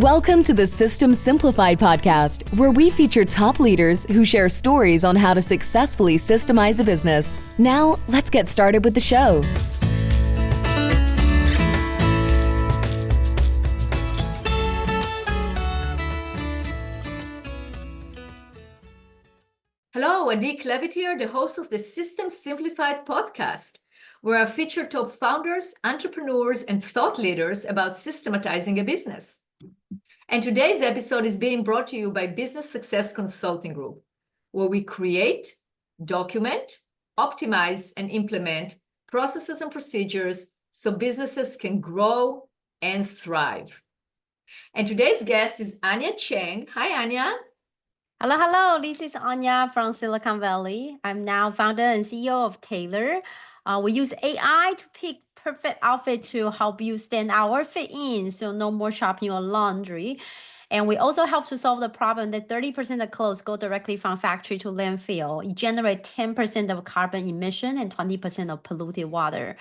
Welcome to the System Simplified podcast, where we feature top leaders who share stories on how to successfully systemize a business. Now, let's get started with the show. Hello, Anya Klevit here, the host of the System Simplified podcast, where I feature top founders, entrepreneurs, and thought leaders about systematizing a business. And today's episode is being brought to you by Business Success Consulting Group, where we create, document, optimize, and implement processes and procedures so businesses can grow and thrive. And today's guest is Anya Cheng. Hi, Anya. Hello. This is Anya from Silicon Valley. I'm now founder and CEO of Taelor. We use AI to pick perfect outfit to help you stand out or fit in, so no more shopping or laundry. And we also help to solve the problem that 30% of clothes go directly from factory to landfill. It generates 10% of carbon emission and 20% of polluted water.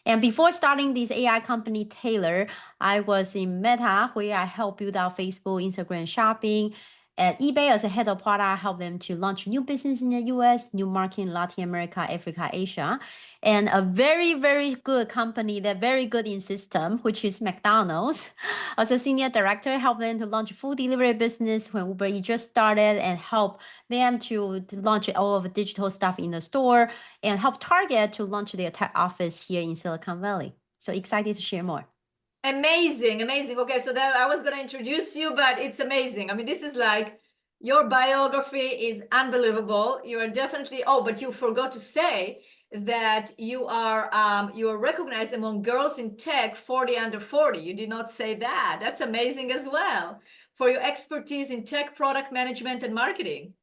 And before starting this AI company, Taelor, I was in Meta, where I helped build out Facebook, Instagram shopping. At eBay, as a head of product, I help them to launch new business in the US, new market in Latin America, Africa, Asia, and a very, very good company that's very good in system, which is McDonald's. As a senior director, help them to launch a food delivery business when Uber Eats just started, and help them to launch all of the digital stuff in the store, and help Target to launch their tech office here in Silicon Valley. So excited to share more. Amazing. Okay, so that I was going to introduce you, but it's amazing. I mean, this is like, your biography is unbelievable. You are definitely, but you forgot to say that you are recognized among girls in tech 40 under 40. You did not say that. That's amazing as well, for your expertise in tech product management and marketing.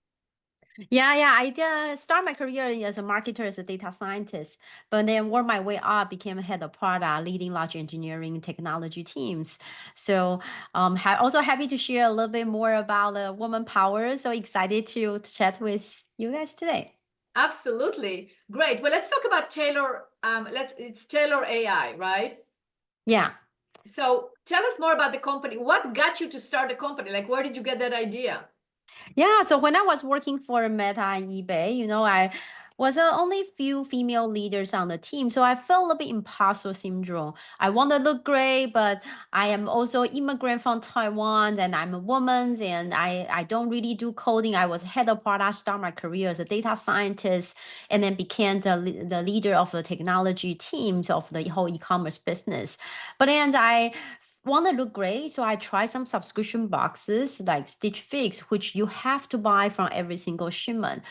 Yeah. I started my career as a marketer, as a data scientist, but then worked my way up, became a head of product, leading large engineering and technology teams. So also happy to share a little bit more about the woman power. So excited to chat with you guys today. Absolutely. Great. Well, let's talk about Taelor. It's Taelor AI, right? Yeah. So tell us more about the company. What got you to start the company? Like, where did you get that idea? Yeah, so when I was working for Meta and eBay, I was only few female leaders on the team. So I felt a little bit imposter syndrome. I want to look great, but I am also immigrant from Taiwan, and I'm a woman, and I don't really do coding. I was head of product, start my career as a data scientist, and then became the leader of the technology teams of the whole e-commerce business. But then I want to look great, so I try some subscription boxes like Stitch Fix, which you have to buy from every single shipment.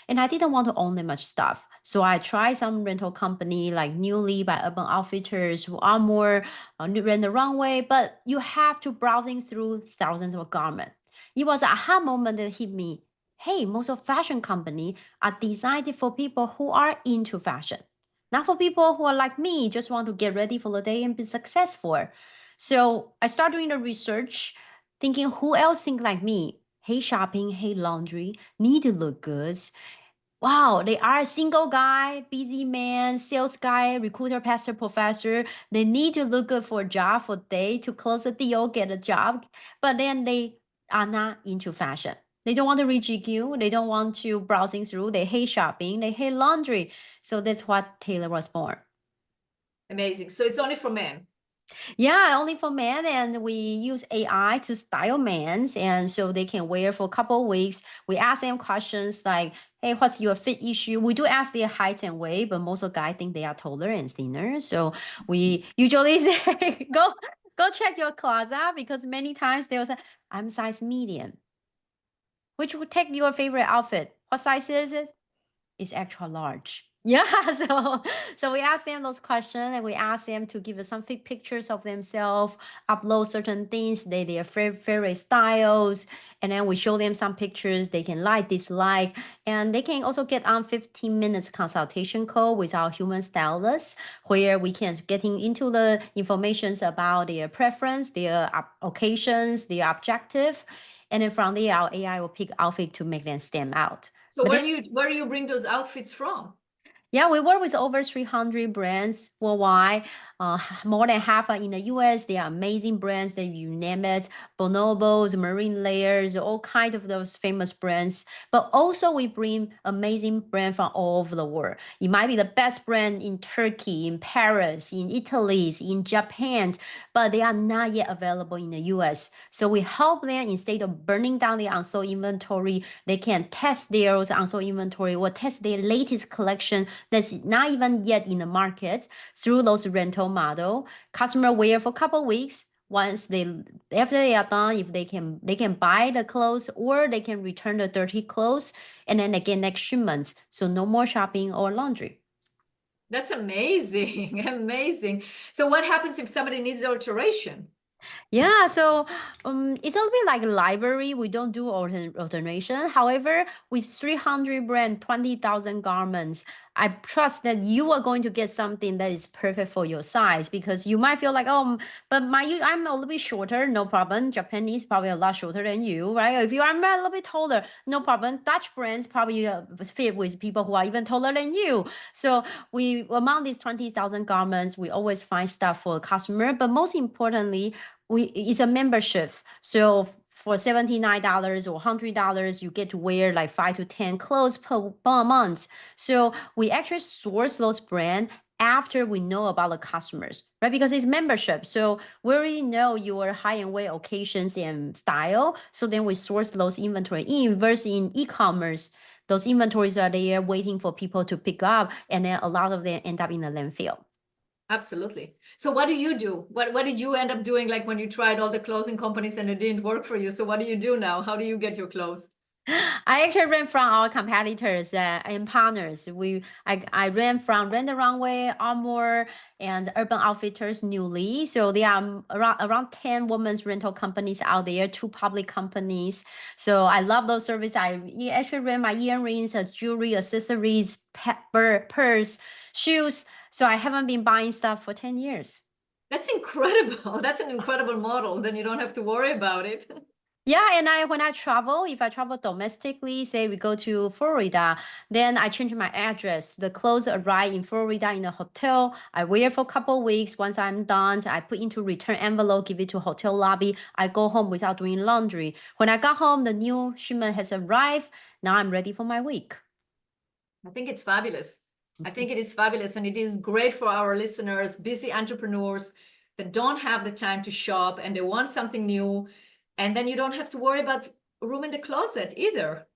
And I didn't want to own that much stuff. So I tried some rental company like Newly by Urban Outfitters, who are more rent the runway, but you have to browsing through thousands of garments. It was an aha moment that hit me. Hey, most of fashion company are designed for people who are into fashion, not for people who are like me, just want to get ready for the day and be successful. So I started doing the research, thinking who else think like me? Hate shopping, hate laundry, need to look good. Wow, they are a single guy, busy man, sales guy, recruiter, pastor, professor. They need to look good for a job, for day to close a deal, get a job. But then they are not into fashion. They don't want to read GQ. They don't want to browsing through. They hate shopping. They hate laundry. So that's what Taelor was born. Amazing. So it's only for men. Yeah, only for men, and we use AI to style men, and so they can wear for a couple of weeks. We ask them questions like, "Hey, what's your fit issue?" We do ask their height and weight, but most of guys think they are taller and thinner. So we usually say, "Go check your closet," because many times they will say, "I'm size medium." Which would take your favorite outfit? What size is it? Is extra large. Yeah, so we ask them those questions, and we ask them to give us some pictures of themselves, upload certain things, their favorite styles, and then we show them some pictures they can like, dislike, and they can also get on 15 minutes consultation call with our human stylist, where we can getting into the informations about their preference, their occasions, their objective, and then from there our AI will pick outfit to make them stand out. So where do you bring those outfits from? Yeah, we work with over 300 brands worldwide. More than half are in the US. They are amazing brands that you name it, bonobos, marine layers, all kinds of those famous brands. But also we bring amazing brand from all over the world. It might be the best brand in Turkey, in Paris, in Italy, in Japan, but they are not yet available in the US. So we help them, instead of burning down the unsold inventory, they can test their unsold inventory or test their latest collection that's not even yet in the market through those rental model. Customer wear for a couple weeks. After they are done, if they can buy the clothes or they can return the dirty clothes, and then again next shipments. So no more shopping or laundry. That's amazing. Amazing. So what happens if somebody needs alteration? Yeah, so it's a little bit like a library. We don't do alternation. However, with 300 brand, 20,000 garments, I trust that you are going to get something that is perfect for your size, because you might feel like, oh, but I'm a little bit shorter, no problem. Japanese probably a lot shorter than you, right? If you are a little bit taller, no problem. Dutch brands probably fit with people who are even taller than you. So we, among these 20,000 garments, we always find stuff for a customer. But most importantly, it's a membership. So for $79 or $100, you get to wear like 5 to 10 clothes per month. So we actually source those brands after we know about the customers, right? Because it's membership. So we already know your high and weight occasions and style. So then we source those inventory in, versus in e-commerce. Those inventories are there waiting for people to pick up, and then a lot of them end up in the landfill. Absolutely. So what do you do? What did you end up doing, like when you tried all the clothing companies and it didn't work for you? So what do you do now? How do you get your clothes? I actually ran from our competitors and partners. I ran from Rent the Runway, Armour, and Urban Outfitters newly. So there are around 10 women's rental companies out there, 2 public companies. So I love those services. I actually ran my earrings, jewelry, accessories, purse, shoes. So I haven't been buying stuff for 10 years. That's incredible. That's an incredible model. Then you don't have to worry about it. Yeah, and when I travel, if I travel domestically, say we go to Florida, then I change my address. The clothes arrive in Florida in a hotel. I wear for a couple weeks. Once I'm done, I put into return envelope, give it to hotel lobby. I go home without doing laundry. When I got home, the new shipment has arrived. Now I'm ready for my week. I think it's fabulous. I think it is fabulous, and it is great for our listeners, busy entrepreneurs that don't have the time to shop and they want something new. And then you don't have to worry about room in the closet either.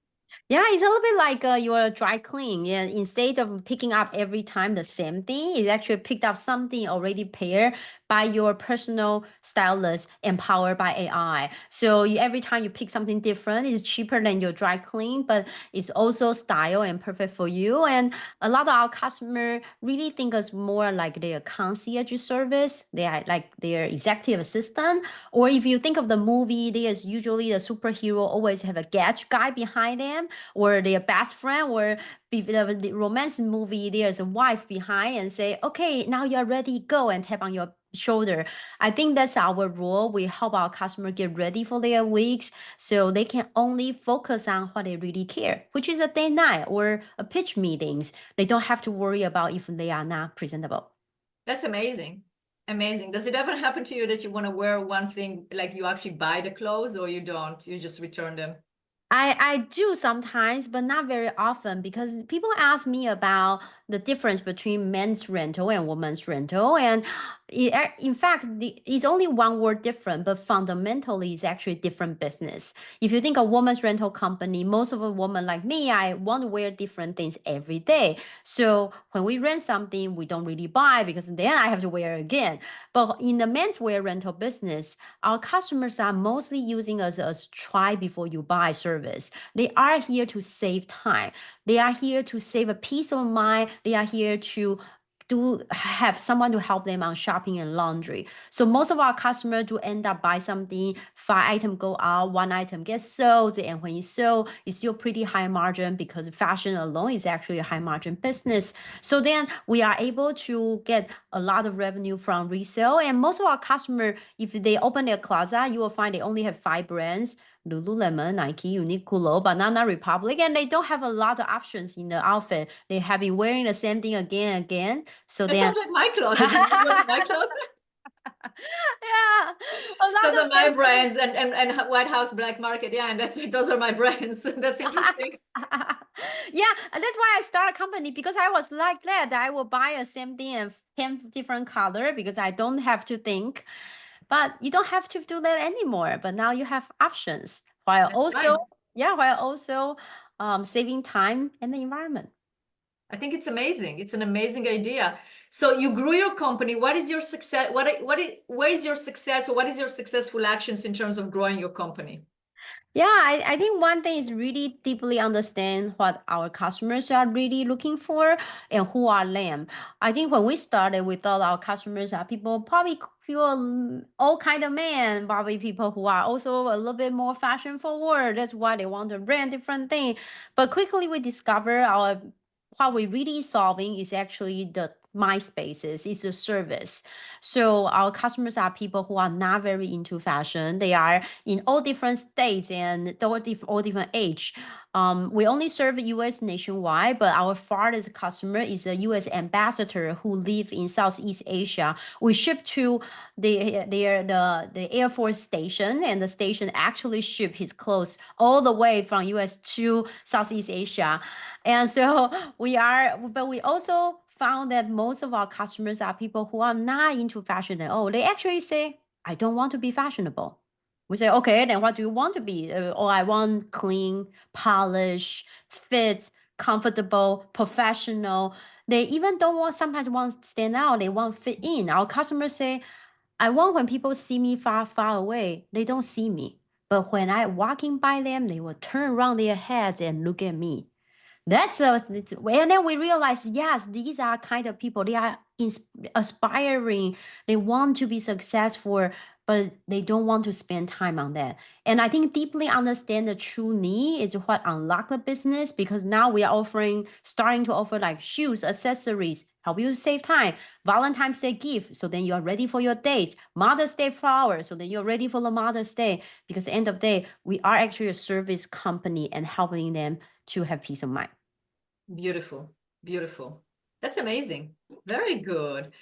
Yeah, it's a little bit like your dry clean. Yeah, instead of picking up every time the same thing, it actually picked up something already paired by your personal stylist, empowered by AI. So every time you pick something different, it's cheaper than your dry clean, but it's also style and perfect for you. And a lot of our customers really think it's more like their concierge service. They are like their executive assistant. Or if you think of the movie, there's usually the superhero always have a gadget guy behind them, or their best friend, or the romance movie, there's a wife behind and say, okay, now you're ready, go, and tap on your shoulder. I think that's our role. We help our customer get ready for their weeks so they can only focus on what they really care, which is a day night or a pitch meetings. They don't have to worry about if they are not presentable. That's amazing. Amazing. Does it ever happen to you that you want to wear one thing, like you actually buy the clothes, or you don't? You just return them? I do sometimes, but not very often, because people ask me about the difference between men's rental and women's rental. And in fact, it's only one word different, but fundamentally, it's actually different business. If you think a woman's rental company, most of a woman like me, I want to wear different things every day. So when we rent something, we don't really buy, because then I have to wear it again. But in the menswear rental business, our customers are mostly using us as try before you buy service. They are here to save time. They are here to save a peace of mind. They are here to have someone to help them on shopping and laundry. So most of our customers do end up buy something, 5 items go out, 1 item gets sold, and when you sell, it's still pretty high margin, because fashion alone is actually a high margin business. So then we are able to get a lot of revenue from resale. And most of our customers, if they open their closet, you will find they only have 5 brands. Lululemon, Nike, Uniqlo, Banana Republic, and they don't have a lot of options in the outfit. They have been wearing the same thing again and again. So That then, sounds like my closet. Did you go to my closet? yeah, a lot Those of are my those brands and White House Black Market. Yeah, and those are my brands. That's interesting. Yeah, and that's why I started a company, because I was like that. I will buy a same thing in 10 different color because I don't have to think. But you don't have to do that anymore. But now you have options while That's also, right. while also saving time and the environment. I think it's amazing. It's an amazing idea. So you grew your company. What is your success? Where is your success, or what is your successful actions in terms of growing your company? Yeah, I think one thing is really deeply understand what our customers are really looking for and who are them. I think when we started, we thought our customers are people probably feel all kind of men, probably people who are also a little bit more fashion forward. That's why they want to brand different thing. But quickly we discover our what we really solving is actually the my spaces. It's a service. So our customers are people who are not very into fashion. They are in all different states and all different age. We only serve U.S. nationwide, but our farthest customer is a U.S. ambassador who live in Southeast Asia. We ship to the Air Force station, and the station actually ship his clothes all the way from U.S. to Southeast Asia. And so but we also found that most of our customers are people who are not into fashion at all. They actually say, I don't want to be fashionable. We say, okay, then what do you want to be? I want clean, polished, fit, comfortable, professional. They even don't want, sometimes want to stand out. They want fit in. Our customers say, I want when people see me far, far away, they don't see me. But when I walking by them, they will turn around their heads and look at me. And then we realize, yes, these are kind of people. They are aspiring. They want to be successful, but they don't want to spend time on that. And I think deeply understand the true need is what unlock the business, because now we are starting to offer like shoes, accessories, help you save time, Valentine's Day gift. So then you're ready for your dates, Mother's Day flowers. So then you're ready for the Mother's Day, because at the end of the day, we are actually a service company and helping them to have peace of mind. Beautiful, beautiful. That's amazing. Very good.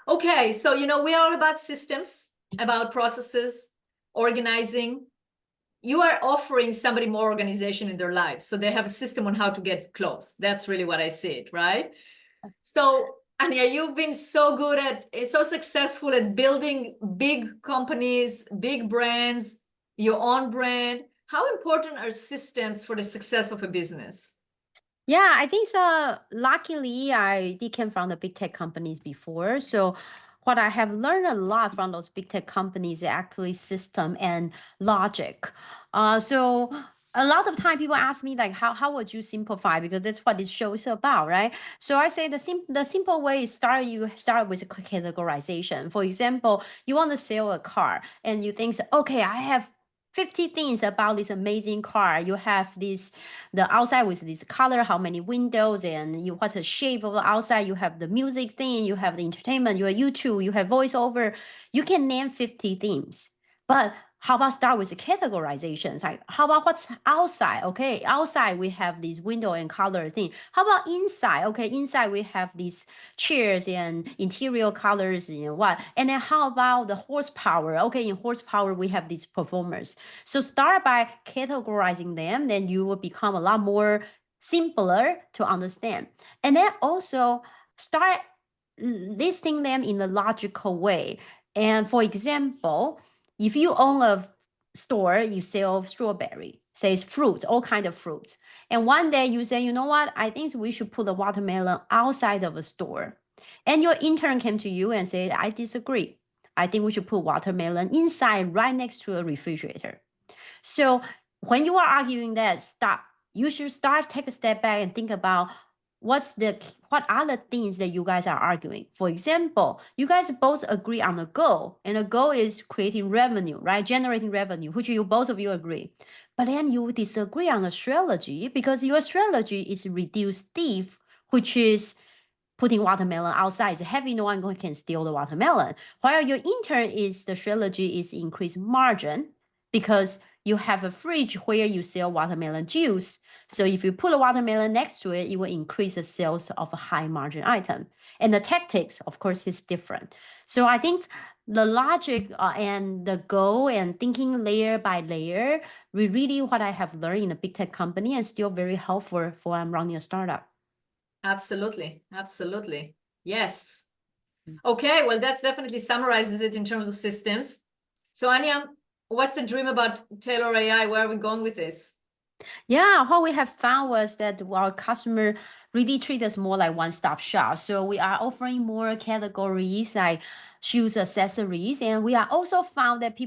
Okay, so we are all about systems, about processes, organizing. You are offering somebody more organization in their lives, so they have a system on how to get close. That's really what I see it, right? So Anya, you've been so successful at building big companies, big brands, your own brand. How important are systems for the success of a business? Yeah, I think so. Luckily, I did came from the big tech companies before. So what I have learned a lot from those big tech companies is actually system and logic. So a lot of time people ask me like, how would you simplify? Because that's what this show is about, right? So I say the simple way is you start with a categorization. For example, you want to sell a car and you think, okay, I have 50 things about this amazing car. You have the outside with this color, how many windows, and what's the shape of the outside. You have the music thing, you have the entertainment, you have YouTube, you have voiceover. You can name 50 themes. But how about start with the categorizations? Like, how about what's outside? Okay, outside we have this window and color thing. How about inside? Okay, inside we have these chairs and interior colors and what. And then how about the horsepower? Okay, in horsepower we have these performers. So start by categorizing them, then you will become a lot more simpler to understand. And then also start listing them in a logical way. And for example, if you own a store, you sell strawberry, says fruits, all kind of fruits. And one day you say, you know what, I think we should put the watermelon outside of a store. And your intern came to you and said, I disagree. I think we should put watermelon inside right next to a refrigerator. So when you are arguing that, stop. You should take a step back and think about what are the things that you guys are arguing. For example, you guys both agree on a goal, and the goal is creating revenue, right? Generating revenue, which both of you agree. But then you disagree on a strategy, because your strategy is reduce thief, which is putting watermelon outside is heavy, no one can steal the watermelon. While your intern the strategy is increase margin, because you have a fridge where you sell watermelon juice. So if you put a watermelon next to it, it will increase the sales of a high margin item. And the tactics, of course, is different. So I think the logic and the goal and thinking layer by layer, really what I have learned in a big tech company and still very helpful for I'm running a startup. Absolutely. Yes. Okay, well, that definitely summarizes it in terms of systems. So Anya, what's the dream about Taelor AI? Where are we going with this? Yeah, what we have found was that our customer really treat us more like one-stop shop. So we are offering more categories like shoes, accessories, and we are also found that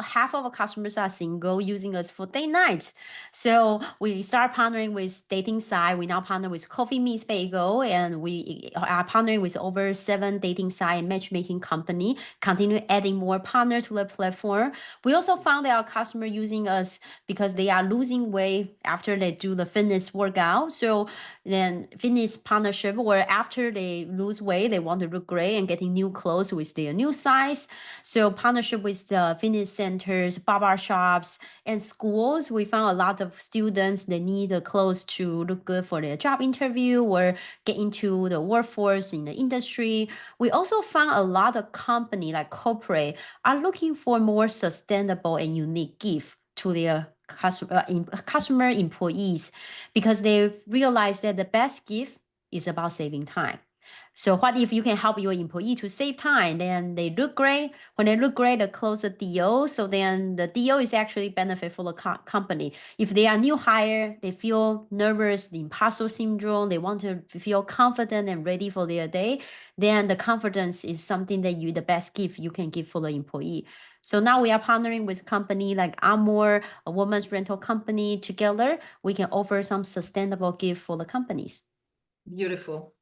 half of our customers are single using us for date nights. So we start partnering with dating site. We now partner with Coffee Meets Bagel, and we are partnering with over 7 dating site and matchmaking company. Continue adding more partners to the platform. We also found that our customer using us because they are losing weight after they do the fitness workout. So then fitness partnership, or after they lose weight, they want to look great and getting new clothes with their new size. So partnership with the fitness centers, barber shops, and schools. We found a lot of students, they need the clothes to look good for their job interview or get into the workforce in the industry. We also found a lot of company like corporate are looking for more sustainable and unique gift to their customer employees, because they realize that the best gift is about saving time. So what if you can help your employee to save time? Then they look great. When they look great, they close a deal. So then the deal is actually benefit for the company. If they are new hire, they feel nervous, the imposter syndrome, they want to feel confident and ready for their day, then the confidence is something that the best gift you can give for the employee. So now we are partnering with a company like Amor, a woman's rental company. Together, we can offer some sustainable gift for the companies. Beautiful.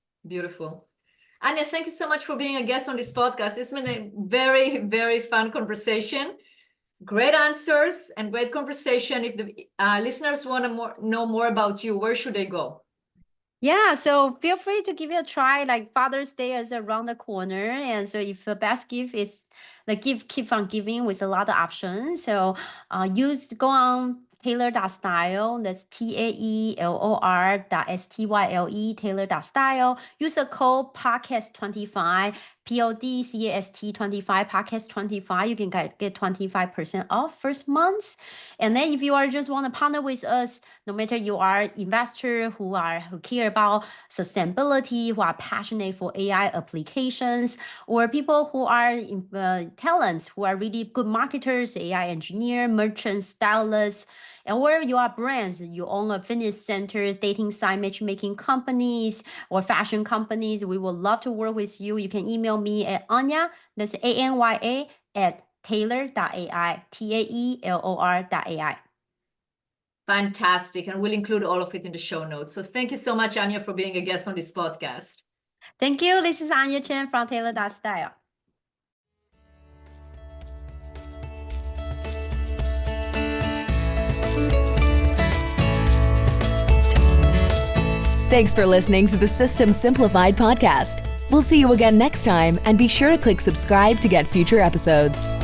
Anya, thank you so much for being a guest on this podcast. It's been a very, very fun conversation. Great answers and great conversation. If the listeners want to know more about you, where should they go? Yeah, so feel free to give it a try. Like Father's Day is around the corner, and so if the best gift is the gift keep on giving with a lot of options. So go on Taelor.style. That's TAELOR.STYLE, Taelor.style. Use the code podcast25, PODCAST25, podcast25. You can get 25% off first month. And then if you are just want to partner with us, no matter you are investor who care about sustainability, who are passionate for AI applications, or people who are talents, who are really good marketers, AI engineer, merchants, stylists, and where you are brands, you own a fitness centers, dating site, matchmaking companies, or fashion companies, we would love to work with you. You can email me at Anya, that's ANYA, at Taelor.ai, TAELOR.ai. Fantastic. And we'll include all of it in the show notes. So thank you so much, Anya, for being a guest on this podcast. Thank you. This is Anya Cheng from Taelor.style. Thanks for listening to the System Simplified podcast. We'll see you again next time, and be sure to click subscribe to get future episodes.